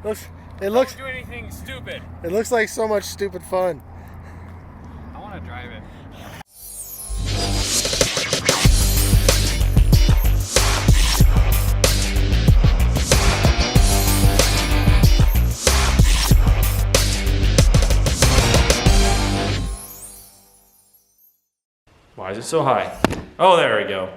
It looks. Don't do anything stupid. It looks like so much stupid fun. I want to drive it. Why is it so high? Oh, there we go.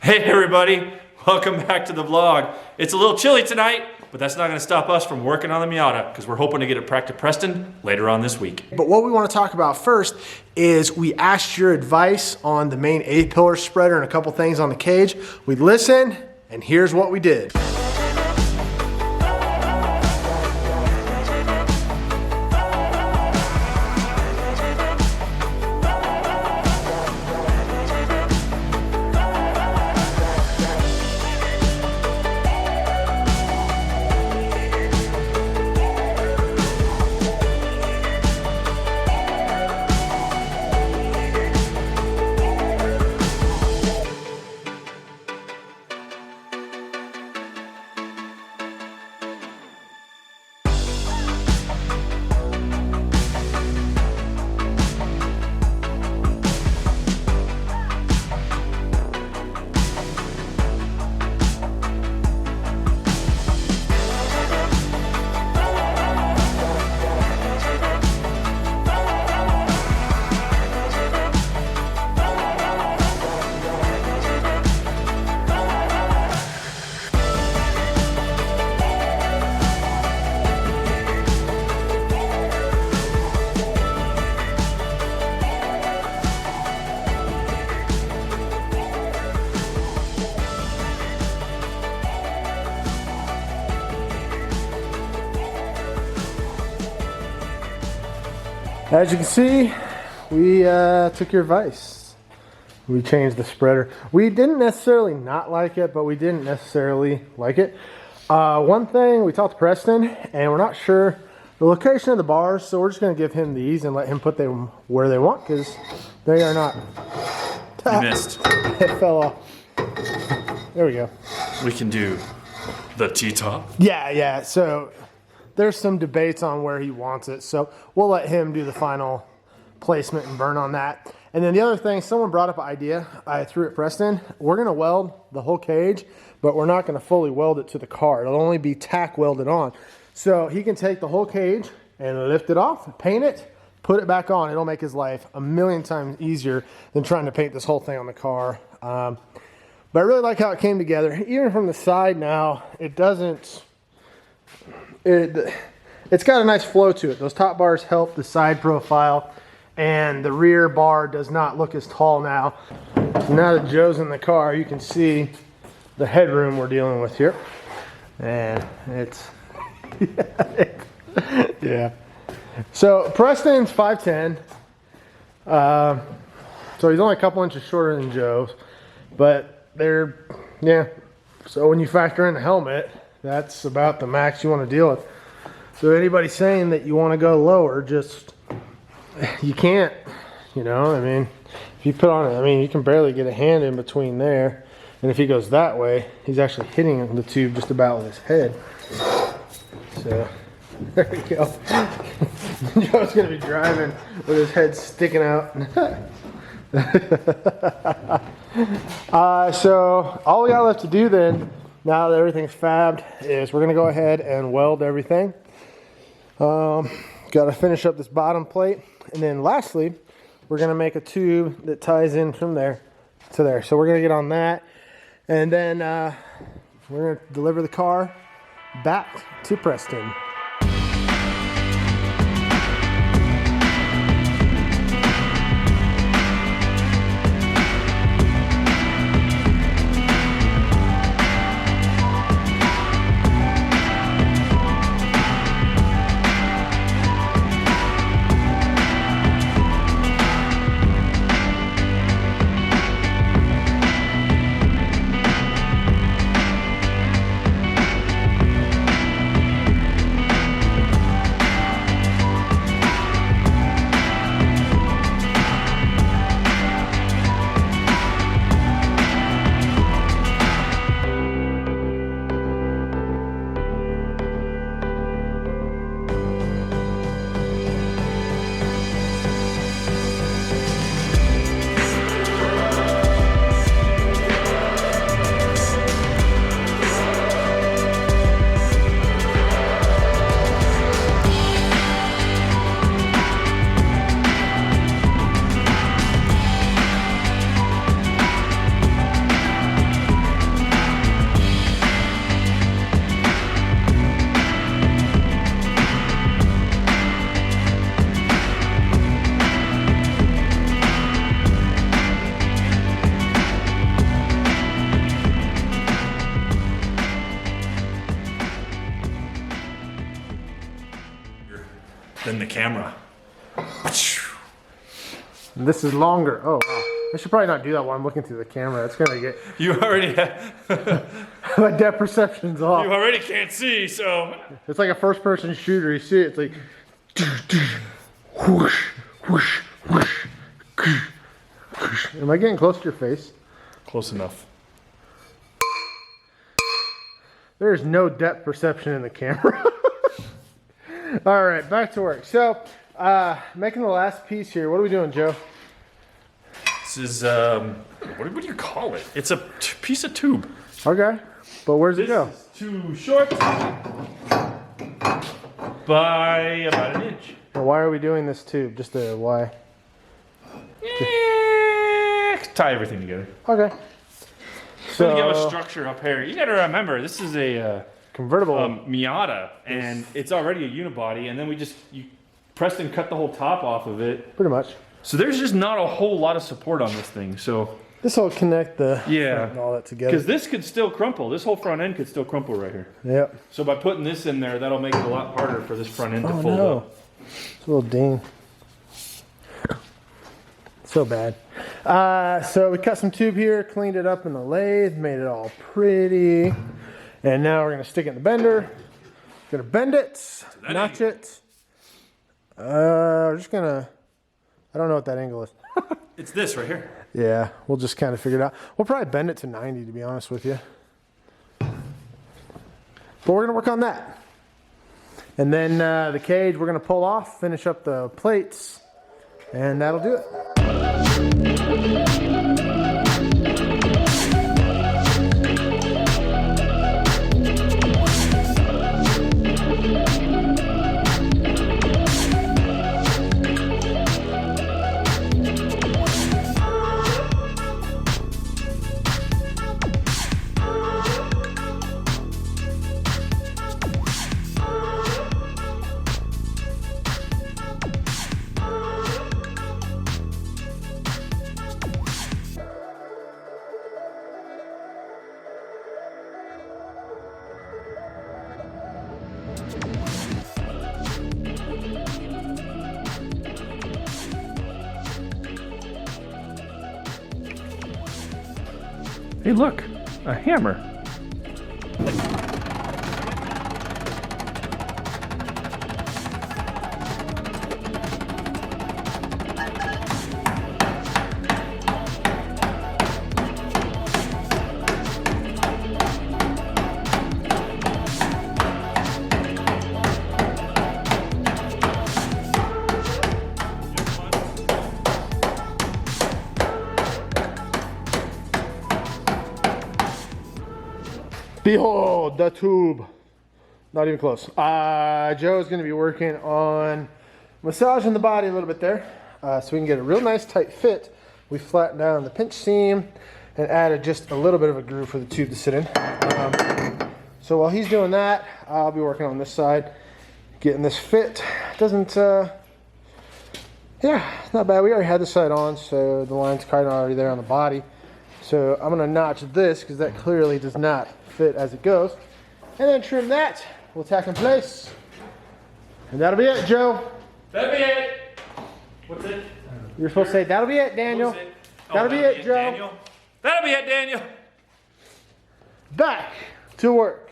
Hey everybody, welcome back to the vlog. It's a little chilly tonight, but that's not gonna stop us from working on the Miata because we're hoping to get it back to Preston later on this week. But what we want to talk about first is we asked your advice on the main A-pillar spreader and a couple things on the cage. We listened, and here's what we did. As you can see, we took your advice. We changed the spreader. We didn't necessarily not like it, but we didn't necessarily like it. One thing, we talked to Preston, and we're not sure the location of the bars, so we're just going to give him these and let him put them where they want, because they are not... You missed. It fell off. There we go. We can do the T-top. Yeah, so... There's some debates on where he wants it, so we'll let him do the final placement and burn on that. And then the other thing, someone brought up an idea. I threw at Preston. We're going to weld the whole cage, but we're not going to fully weld it to the car. It'll only be tack welded on. So he can take the whole cage and lift it off, paint it, put it back on. It'll make his life a million times easier than trying to paint this whole thing on the car. But I really like how it came together. Even from the side now, it doesn't... It's got a nice flow to it. Those top bars help the side profile, and the rear bar does not look as tall now. So now that Joe's in the car, you can see the headroom we're dealing with here. And it's, yeah. So Preston's 5'10". So he's only a couple inches shorter than Joe's, but they're, yeah. So when you factor in the helmet, that's about the max you want to deal with. So anybody saying that you want to go lower, just, you can't, you know, I mean, if you put on it, I mean, you can barely get a hand in between there. And if he goes that way, he's actually hitting the tube just about with his head. So, there we go. Joe's going to be driving with his head sticking out. So all we got left to do then, now that everything's fabbed, is we're going to go ahead and weld everything. Got to finish up this bottom plate. And then lastly, we're going to make a tube that ties in from there to there. So we're going to get on that. And then we're going to deliver the car back to Preston. than the camera. And this is longer. Oh, wow. I should probably not do that while I'm looking through the camera. It's going to get... You already have... My depth perception's off. You already can't see, so... It's like a first-person shooter. You see it, it's like... Whoosh, whoosh, whoosh. Am I getting close to your face? Close enough. There's no depth perception in the camera. All right, back to work. So, making the last piece here. What are we doing, Joe? This is, what do you call it? It's a piece of tube. Okay, but where's it go? This is too short by about an inch. Well, why are we doing this tube? Just a why? Tie everything together. Okay. So to give a structure up here. You got to remember, this is a convertible Miata, and it's already a unibody, and then Preston cut the whole top off of it. Pretty much. So there's just not a whole lot of support on this thing. So this will connect the yeah and all that together. Because this could still crumple. This whole front end could still crumple right here. Yep. So by putting this in there, that'll make it a lot harder for this front end to fold up. It's a little ding. So bad. So we cut some tube here, cleaned it up in the lathe, made it all pretty. And now we're gonna stick it in the bender. Gonna bend it, notch it. We're just gonna, I don't know what that angle is. It's this right here. Yeah, we'll just kind of figure it out. We'll probably bend it to 90 to be honest with you. But we're gonna work on that. And then the cage we're gonna pull off, finish up the plates, and that'll do it. Hey, look, a hammer. Behold the tube. Not even close. Joe's going to be working on massaging the body a little bit there so we can get a real nice tight fit. We flattened down the pinch seam and added just a little bit of a groove for the tube to sit in. So while he's doing that, I'll be working on this side, getting this fit. Doesn't, yeah, it's not bad. We already had this side on, so the line's kind of already there on the body. So I'm going to notch this because that clearly does not fit as it goes. And then trim that. We'll tack in place. And that'll be it, Joe. That'll be it. What's it? You're supposed to say, that'll be it, Daniel. That'll be it, Joe. Daniel. That'll be it, Daniel. Back to work.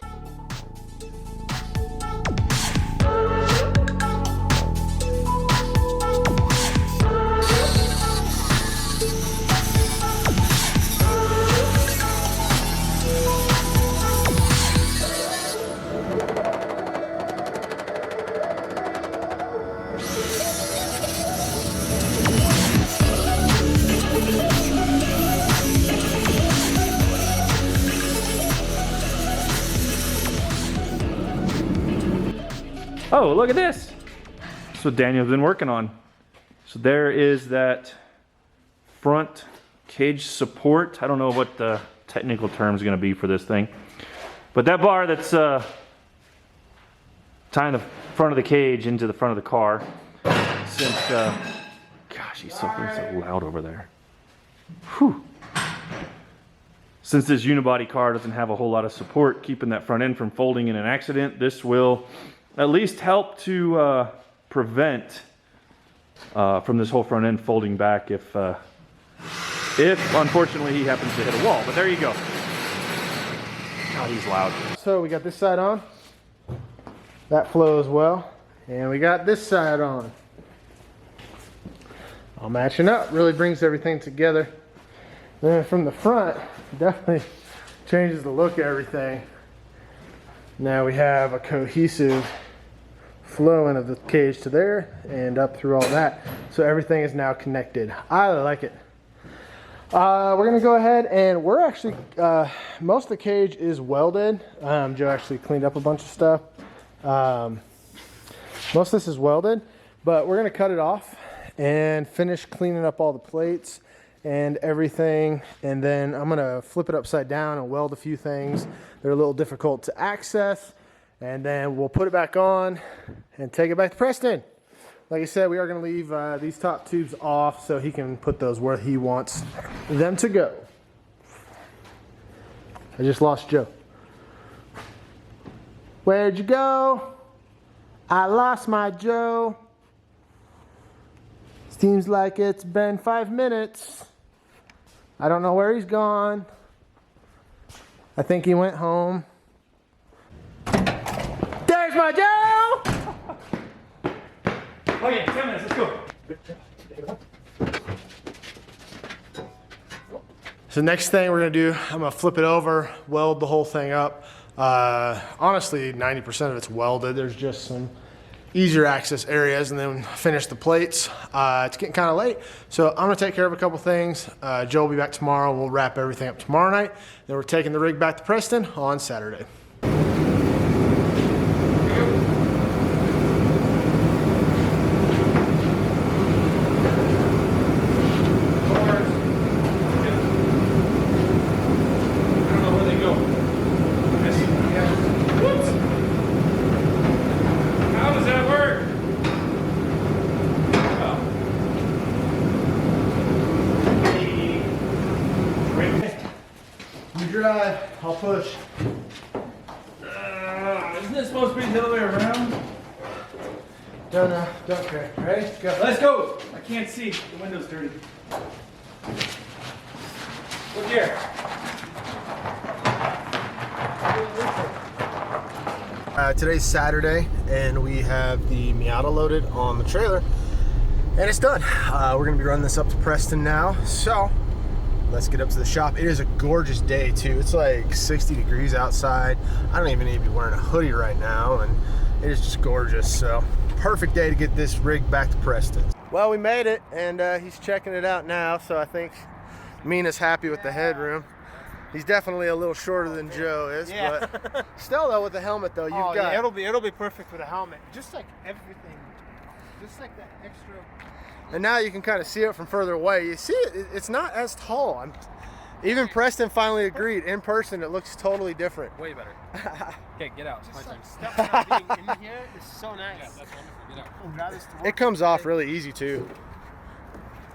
Oh, look at this. That's what Daniel's been working on. So there is that front cage support. I don't know what the technical term is going to be for this thing. But that bar that's tying the front of the cage into the front of the car. Since, gosh, he's so loud over there. Whew. Since this unibody car doesn't have a whole lot of support keeping that front end from folding in an accident, this will at least help to prevent from this whole front end folding back if unfortunately he happens to hit a wall. But there you go. Oh, he's loud. So we got this side on. That flows well. And we got this side on. All matching up. Really brings everything together. Then from the front, definitely changes the look of everything. Now we have a cohesive flowing of the cage to there and up through all that. So everything is now connected. I really like it. We're gonna go ahead and we're actually, most of the cage is welded. Joe actually cleaned up a bunch of stuff. Most of this is welded, but we're gonna cut it off and finish cleaning up all the plates and everything. And then I'm gonna flip it upside down and weld a few things. They're a little difficult to access. And then we'll put it back on and take it back to Preston. Like I said, we are going to leave these top tubes off so he can put those where he wants them to go. I just lost Joe. Where'd you go? I lost my Joe. Seems like it's been 5 minutes. I don't know where he's gone. I think he went home. There's my Joe! Okay, 10 minutes, let's go. So next thing we're gonna do, I'm gonna flip it over, weld the whole thing up. Honestly, 90% of it's welded. There's just some easier access areas, and then finish the plates. It's getting kind of late, so I'm gonna take care of a couple things. Joe will be back tomorrow. We'll wrap everything up tomorrow night. Then we're taking the rig back to Preston on Saturday. Drive, I'll push. Isn't it supposed to be the other way around? Don't know, don't care. Ready? Go. Let's go! I can't see. The window's dirty. Look here. Today's Saturday, and we have the Miata loaded on the trailer, and it's done. We're gonna be running this up to Preston now, so let's get up to the shop. It is a gorgeous day too. It's like 60 degrees outside. I don't even need to be wearing a hoodie right now, and it is just gorgeous. So perfect day to get this rig back to Preston. Well, we made it, and he's checking it out now, so I think Mena's happy with the headroom. He's definitely a little shorter than Joe is, yeah. But still though, with the helmet though, you've got. Yeah, it'll be perfect with a helmet. Just like everything, just like that extra. And now you can kind of see it from further away. You see it, it's not as tall. Even Preston finally agreed. In person, it looks totally different. Way better. Okay, get out. Just like stuff not being in here is so nice. Yeah, that's wonderful. Get out. It comes off really easy too.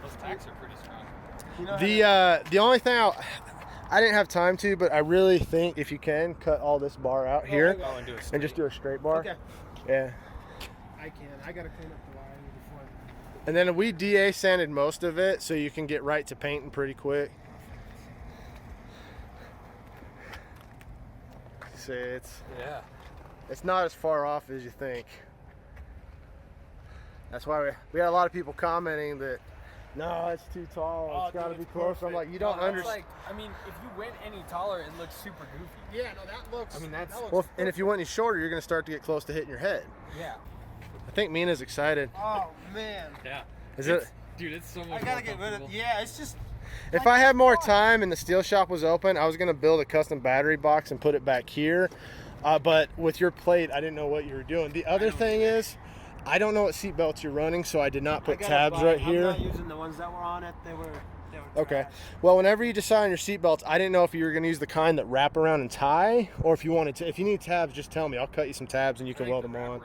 Those tacks are pretty strong. You know The only thing I didn't have time to, but I really think if you can cut all this bar out here and just do a straight bar. Okay. Yeah. I can. I gotta clean up the wiring before. And then we DA sanded most of it, so you can get right to painting pretty quick. See, it's not as far off as you think. That's why we had a lot of people commenting that, no, it's too tall. It's got to be closer. I'm like, you don't understand. Like, I mean, if you went any taller, it looks super goofy. Yeah, no, that looks. I mean, that looks well, and if you went any shorter, you're going to start to get close to hitting your head. Yeah. I think Mena's excited. Oh man. Yeah. Is it? Dude, it's so much. I gotta get rid of. Yeah, it's just. If I had more time and the steel shop was open, I was going to build a custom battery box and put it back here. But with your plate, I didn't know what you were doing. The other thing is, I don't know what seat belts you're running, so I did not put tabs right here. I'm not using the ones that were on it. They were okay. Well, whenever you decide on your seat belts, I didn't know if you were going to use the kind that wrap around and tie, or if you wanted to. If you need tabs, just tell me. I'll cut you some tabs and you can weld them on.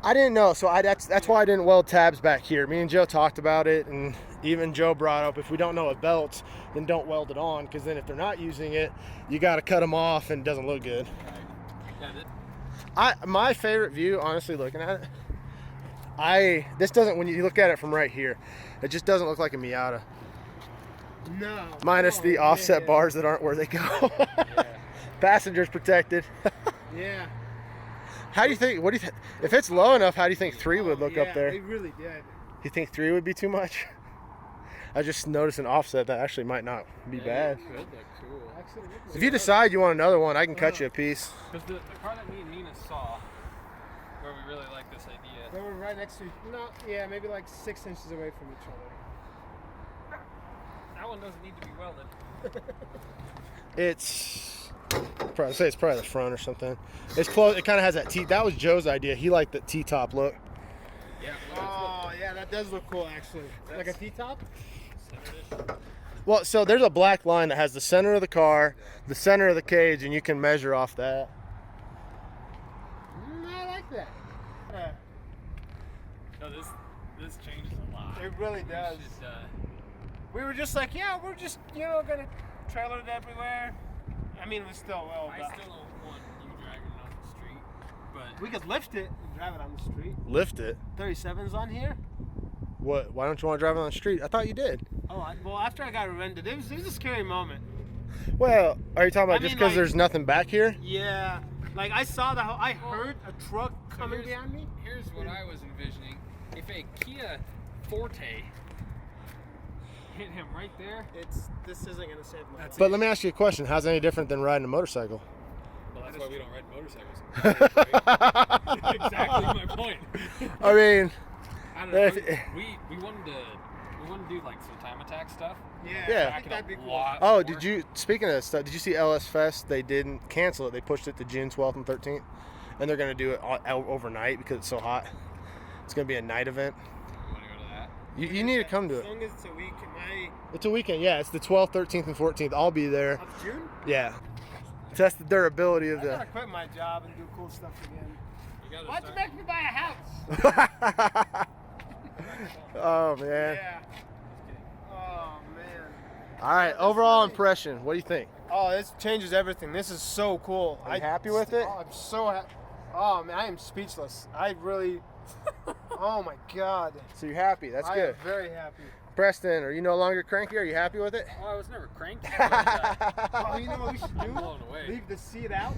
I didn't know, so that's why I didn't weld tabs back here. Me and Joe talked about it, and even Joe brought up, if we don't know what belts, then don't weld it on, because then if they're not using it, you got to cut them off and it doesn't look good. Yeah, My favorite view, honestly, looking at it, This doesn't, when you look at it from right here, it just doesn't look like a Miata. No. Minus the offset bars that aren't where they go. Passengers protected. Yeah. How do you think, what do you think, if it's low enough, how do you think 3 would look up there? They really did. You think 3 would be too much? I just noticed an offset that actually might not be bad. It could look cool. If you decide you want another one, I can cut you a piece. Because the car that me and Mena saw, where we really like this idea. They were right next to each other. Maybe like 6 inches away from each other. That one doesn't need to be welded. It's probably the front or something. It's close. It kind of has that T. That was Joe's idea. He liked the T-top look. Yeah. Oh, yeah, that does look cool, actually. Like a T-top? Well, so there's a black line that has the center of the car, the center of the cage, and you can measure off that. I like that. No, this changes a lot. It really does. We were just like, yeah, we're just, gonna trailer it everywhere. I mean, we still will. I still don't want you dragging it on the street, but We could lift it and drive it on the street. Lift it? 37's on here. What? Why don't you want to drive it on the street? I thought you did. Oh, well, after I got rented, it was a scary moment. Well, are you talking about just because like, there's nothing back here? Yeah. Like, I saw I heard a truck coming behind me. Here's what I was envisioning. If a Kia Forte hit him right there, This isn't going to save my life. But let me ask you a question. How's it any different than riding a motorcycle? well, that's why we don't ride motorcycles. Exactly my point. I mean, I don't know. We wanted to do like some time attack stuff. Yeah. I think that'd be cool. oh, speaking of stuff, did you see LS Fest? They didn't cancel it. They pushed it to June 12th and 13th. And they're going to do it overnight because it's so hot. It's going to be a night event. You want to go to that? You need to come to As it. long as it's a week, It's a weekend, yeah. It's the 12th, 13th, and 14th. I'll be there. of June? Yeah. Test the durability of I gotta the... quit my job and do cool stuff again. You gotta Why'd you start- make me buy a house? Oh, man. Yeah. Oh, man. All right, overall impression. What do you think? Oh, this changes everything. This is so cool. Are you happy with it? Oh, I'm so happy. Oh, man, I am speechless. I really... oh, my God. So you're happy. That's I good. am very happy. Preston, are you no longer cranky? Are you happy with it? Well, I was never cranky. But, Oh, you know what we should do? I'm blown away. Leave the seat out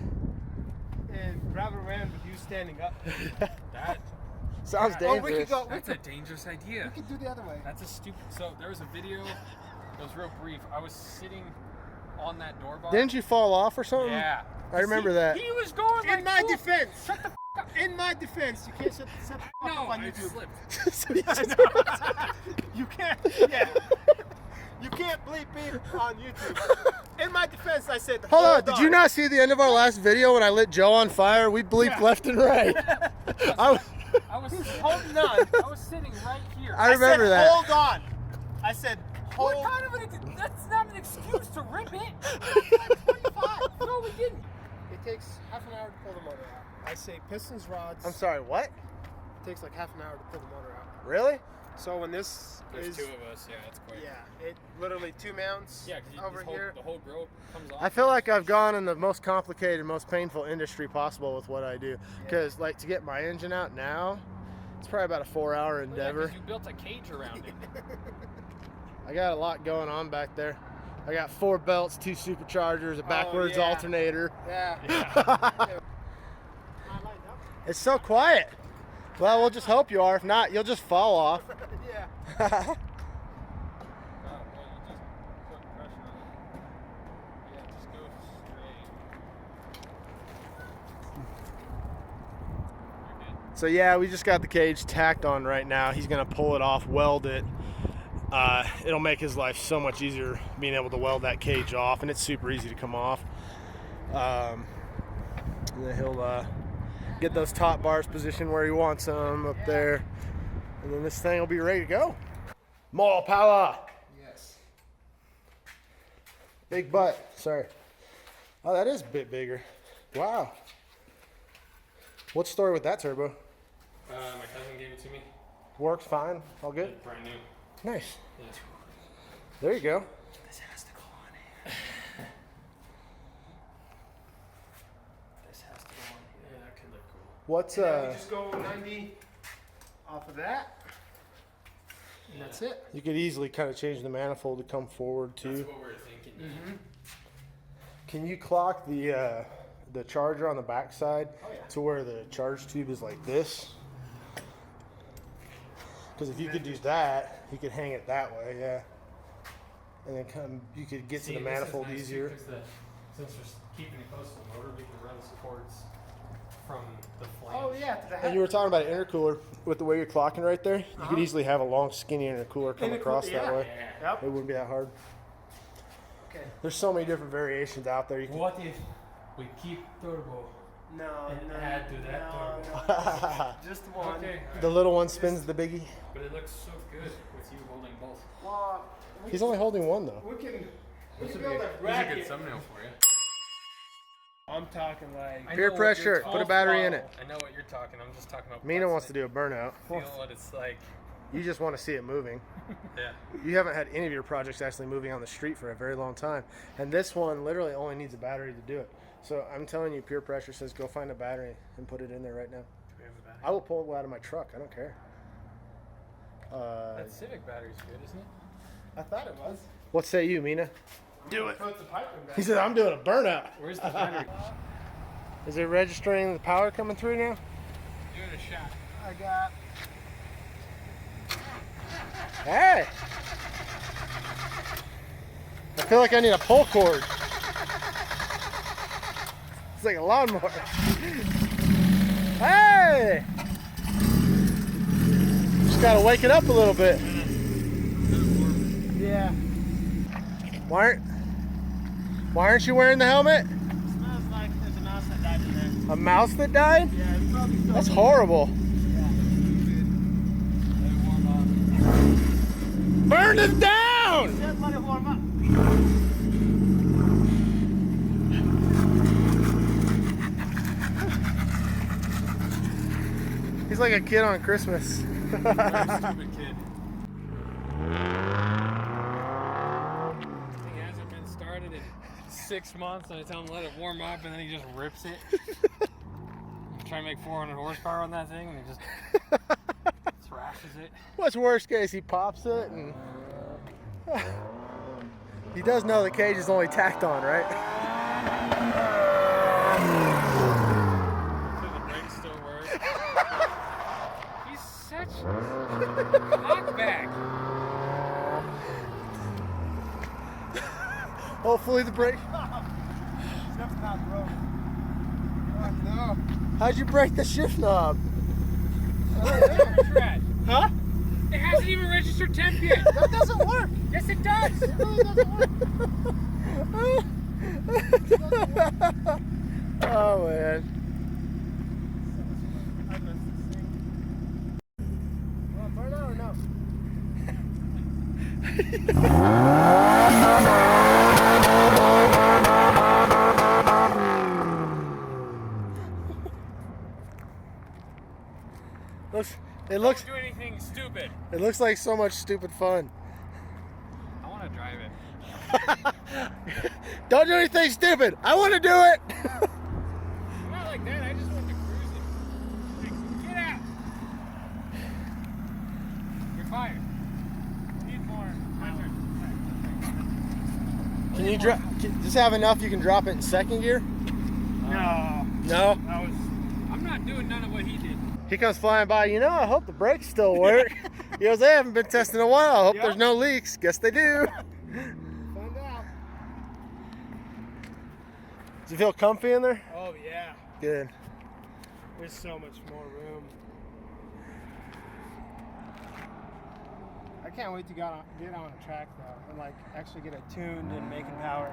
and drive around with you standing up. That Sounds Oh, we dangerous. could go. that's a dangerous idea. We could do the other way. That's a stupid. So there was a video. It was real brief. I was sitting on that door bar. Didn't you fall off or something? Yeah. I remember that. He was going In like my full- defense. Shut the f up. In my defense, you can't set the fuck No, up on I YouTube. slipped. You can't. Yeah. You can't bleep beep on YouTube. In my defense, I said. Hold on. Did you not see the end of our last video when I lit Joe on fire? We bleeped left and right. I was holding on. I was sitting right here. I remember that. Hold on. I said hold. What kind of an? That's not an excuse to rip it. 25. No, we didn't. It takes half an hour to pull the motor out. I say pistons, rods. I'm sorry, what? It takes like half an hour to pull the motor out. Really? So when this There's is, two of us. Yeah, it's quick. yeah, it literally 2 mounts Yeah, because over here. the whole grill comes off. I feel like I've gone in the most complicated, most painful industry possible with what I do. Because, like, to get my engine out now, it's probably about a 4-hour Well, yeah, 'cause endeavor. you built a cage around it. I got a lot going on back there. I got 4 belts, 2 superchargers, a backwards yeah. alternator. Yeah. It's so quiet. Well, we'll just hope you are. If not, you'll just fall off. Yeah. Oh, well, you just put pressure on it. Yeah, just go straight. You're good. So yeah, we just got the cage tacked on right now. He's gonna pull it off, weld it. It'll make his life so much easier being able to weld that cage off, and it's super easy to come off. And then he'll get those top bars positioned where he wants them up there, and then this thing will be ready to go. More power. Yes. Big butt. Sorry. Oh, that is a bit bigger. Wow. What's the story with that turbo? My cousin gave it to me. Works fine. All good. Brand new. Nice. Yeah. There you go. This has to go on here. This has to go on here. Yeah, that could look cool. What's We just go 90 off of that. And that's it. You could easily kind of change the manifold to come forward too. That's what we're thinking. Mm-hmm. Can you clock the charger on the back side Oh, yeah. to where the charge tube is like this? Because if you could do that, you could hang it that way, yeah. And then you could get to the manifold easier. Since we're keeping it close to the motor, we can run the supports from the flange. Oh yeah, to the And head. you were talking about an intercooler with the way you're clocking right there. You could easily have a long, skinny intercooler come across that way. Yep. It wouldn't be that hard. Okay. There's so many different variations out there. You can, What if we keep turbo No, and no. add to that no, turbo? no. Just one. Okay, the little one spins the biggie. but it looks so good with you holding both. Well, He's only holding one though. we can This build a is a good bracket. thumbnail for you. I'm talking like. I Peer know what pressure, you're put a talking battery in about. it. I know what you're talking. I'm just talking about. Mina wants to do a burnout. feel what it's like. You just want to see it moving. Yeah. You haven't had any of your projects actually moving on the street for a very long time. And this one literally only needs a battery to do it. So I'm telling you, peer pressure says go find a battery and put it in there right now. Do we have a battery? I will pull it out of my truck. I don't care. That Civic battery's good, isn't it? I thought it was. What say you, Mina? Do it. Put the pipe in back. He said, I'm doing a burnout. Where's the battery? Is it registering the power coming through now? Give it a shot. I got. Hey! I feel like I need a pull cord. It's like a lawnmower. Hey! Just gotta wake it up a little bit. Yeah. Why aren't you wearing the helmet? It smells like there's a mouse that died in there. A mouse that died? Yeah, it's probably still. That's horrible. Burn it down! Just let it warm up. He's like a kid on Christmas. Stupid kid. Thing hasn't been started in 6 months, and I tell him to let it warm up, and then he just rips it. I'm trying to make 400 horsepower on that thing, and he just thrashes it. What's worst case? He pops it and he does know the cage is only tacked on, right? So the brakes still work. He's such a knockback. Hopefully the brake. Stuff's not broken. Oh no. How'd you break the shift knob? Huh? It hasn't even registered temp yet. That doesn't work. Yes, it does. It really doesn't work. Oh man. I missed this thing. You want to burn out or no? Looks. Don't do anything stupid. It looks like so much stupid fun. I want to drive it. Don't do anything stupid. I want to do it. Not like that. I just want to cruise it. Like, get out. You're fired. Need more. My turn. Can you just have enough you can drop it in second gear? No. No. That was. I'm not doing none of what he did. He comes flying by. You know, I hope the brakes still work. He goes, they haven't been testing in a while. I hope Yep. there's no leaks. Guess they do. Find out. Does you feel comfy in there? Oh yeah. Good. There's so much more room. I can't wait to get on a track though, and like actually get it tuned and making power.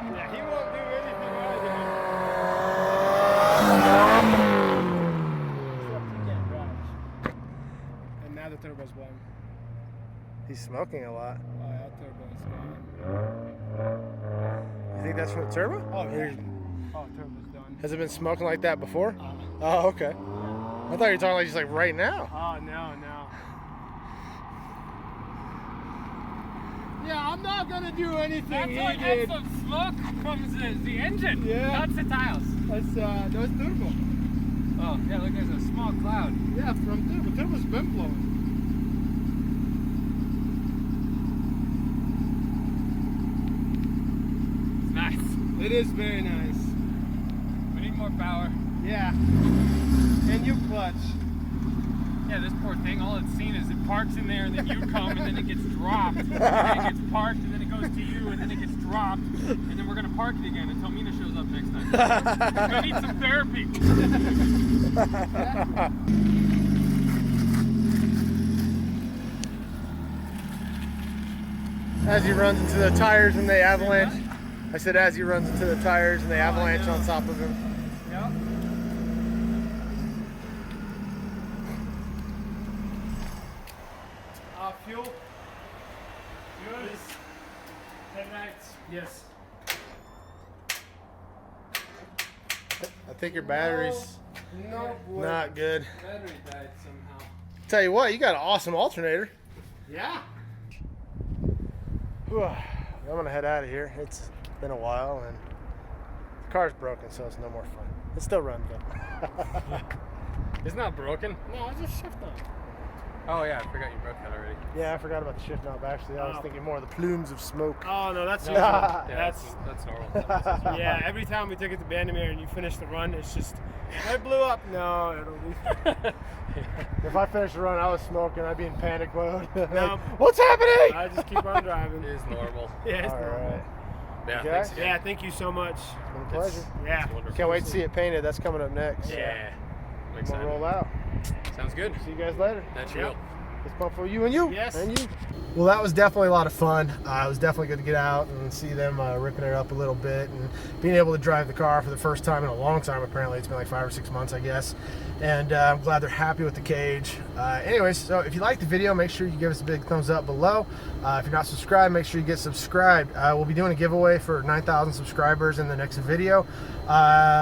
Yeah, he won't do anything I do. Except he can't drive. And now the turbo's blown. He's smoking a lot. Oh, that turbo's gone. You think that's from the turbo? Oh yeah. Oh, turbo's done. Has it been smoking like that before? Oh, okay. I thought you were talking like just like right now. Oh no. Yeah, I'm not gonna do anything he did. That's some smoke from the engine. Yeah. Not the tiles. That's turbo. Oh, yeah, look, there's a small cloud. Yeah, from there, but Turbo's been blowing. It's nice. It is very nice. We need more power. Yeah. And you clutch. Yeah, this poor thing, all it's seen is it parks in there and then you come and then it gets dropped. And then it gets parked and then it goes to you and then it gets dropped. And then we're going to park it again until Mena shows up next time. We need some therapy. As he runs into the tires and they avalanche. I said as he runs into the tires and they avalanche on top of him. Yep. Fuel. Good. Headlights. Yes. I think your battery's No, boy. not good. Battery died somehow. Tell you what, you got an awesome alternator. Yeah. Whew. I'm gonna head out of here. It's been a while and the car's broken, so it's no more fun. It still runs though. It's not broken. No, it's just shift knob. Oh yeah, I forgot you broke that already. Yeah, I forgot about the shift knob actually. I was thinking more of the plumes of smoke. Oh no, that's Yeah, That's normal. yeah. Every time we took it to Bandamere and you finish the run, it's just it blew up. No, it'll be. If I finished the run, I was smoking. I'd be in panic mode. Like, No. what's happening? I just keep on driving. It is normal. Yeah, it's All normal. right. Yeah, Okay. thanks again. Yeah, thank you so much. It's been a pleasure. Yeah. Wonderful. Can't wait to see it painted. That's coming up next. Yeah. I'm I'm excited. gonna roll out. Sounds good. See you guys later. That's Yep. real. It's fun for you and you. Yes. And you. Well, that was definitely a lot of fun. It was definitely good to get out and see them ripping it up a little bit and being able to drive the car for the first time in a long time. Apparently, it's been like 5 or 6 months, I guess. And I'm glad they're happy with the cage. Anyways, so if you like the video, make sure you give us a big thumbs up below. If you're not subscribed, make sure you get subscribed. We'll be doing a giveaway for 9,000 subscribers in the next video.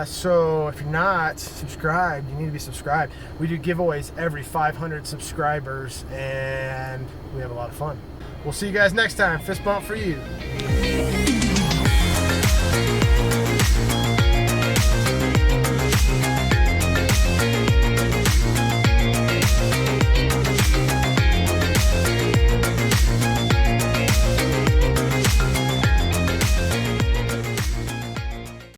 So if you're not subscribed, you need to be subscribed. We do giveaways every 500 subscribers and we have a lot of fun. We'll see you guys next time. Fist bump for you.